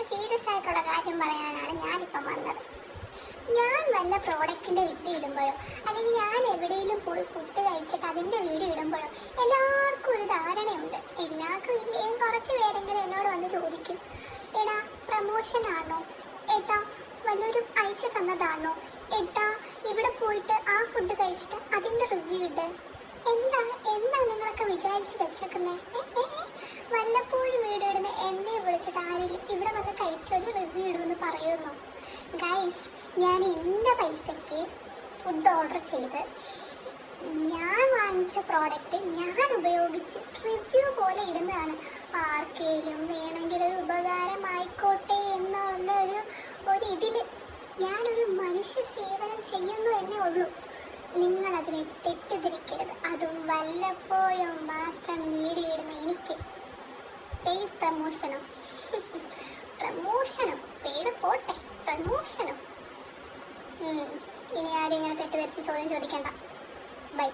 Serious ആയിട്ടുള്ള കാര്യം പറയാനാണ് ഞാനിപ്പം വന്നത്. ഞാൻ വല്ല പ്രോഡക്റ്റിൻ്റെ വീഡിയോ ഇടുമ്പോഴോ അല്ലെങ്കിൽ ഞാൻ എവിടെയെങ്കിലും പോയി ഫുഡ് കഴിച്ചിട്ട് അതിൻ്റെ വീഡിയോ ഇടുമ്പോഴോ എല്ലാവർക്കും ഒരു ധാരണയുണ്ട്. എല്ലാവർക്കും ഇല്ലേയും കുറച്ച് പേരെങ്കിലും എന്നോട് വന്ന് ചോദിക്കും, എടാ പ്രമോഷനാണോ, ഏട്ടാ വല്ലവരും അയച്ചു തന്നതാണോ, ഏട്ടാ ഇവിടെ പോയിട്ട് ആ ഫുഡ് കഴിച്ചിട്ട് അതിൻ്റെ റിവ്യൂ ഇട്. എന്താ എന്താ നിങ്ങളൊക്കെ വിചാരിച്ച് വെച്ചേക്കുന്നേ? വല്ലപ്പോഴും വീഡിയോ ഇടുന്ന എന്നെ വിളിച്ചിട്ട് ആരെങ്കിലും ഇവിടെ വന്ന് കഴിച്ചൊരു റിവ്യൂ ഇടുമെന്ന് പറയുന്നു? ഗൈസ്, ഞാൻ എൻ്റെ പൈസയ്ക്ക് ഫുഡ് ഓർഡർ ചെയ്ത് ഞാൻ വാങ്ങിച്ച പ്രോഡക്റ്റ് ഞാൻ ഉപയോഗിച്ച് റിവ്യൂ പോലെ ഇടുന്നതാണ്. ആർക്കെങ്കിലും വേണമെങ്കിൽ ഒരു ഉപകാരമായിക്കോട്ടെ എന്നുള്ള ഒരു ഇതിൽ ഞാനൊരു മനുഷ്യ സേവനം ചെയ്യുന്നു എന്നേ ഉള്ളൂ. നിങ്ങളതിനെ തെറ്റിദ്ധരിക്കരുത്. അതും വല്ലപ്പോഴും മാത്രം വീഡിയോ ഇടുന്ന എനിക്ക് പെയ്ഡ് പ്രമോഷനോ പെയ്ഡ് പോട്ടെ, പ്രമോഷനോ. ഇനി ആരും ഇങ്ങനെ തെറ്റിദ്ധരിച്ച് ചോദ്യം ചോദിക്കണ്ട. ബൈ.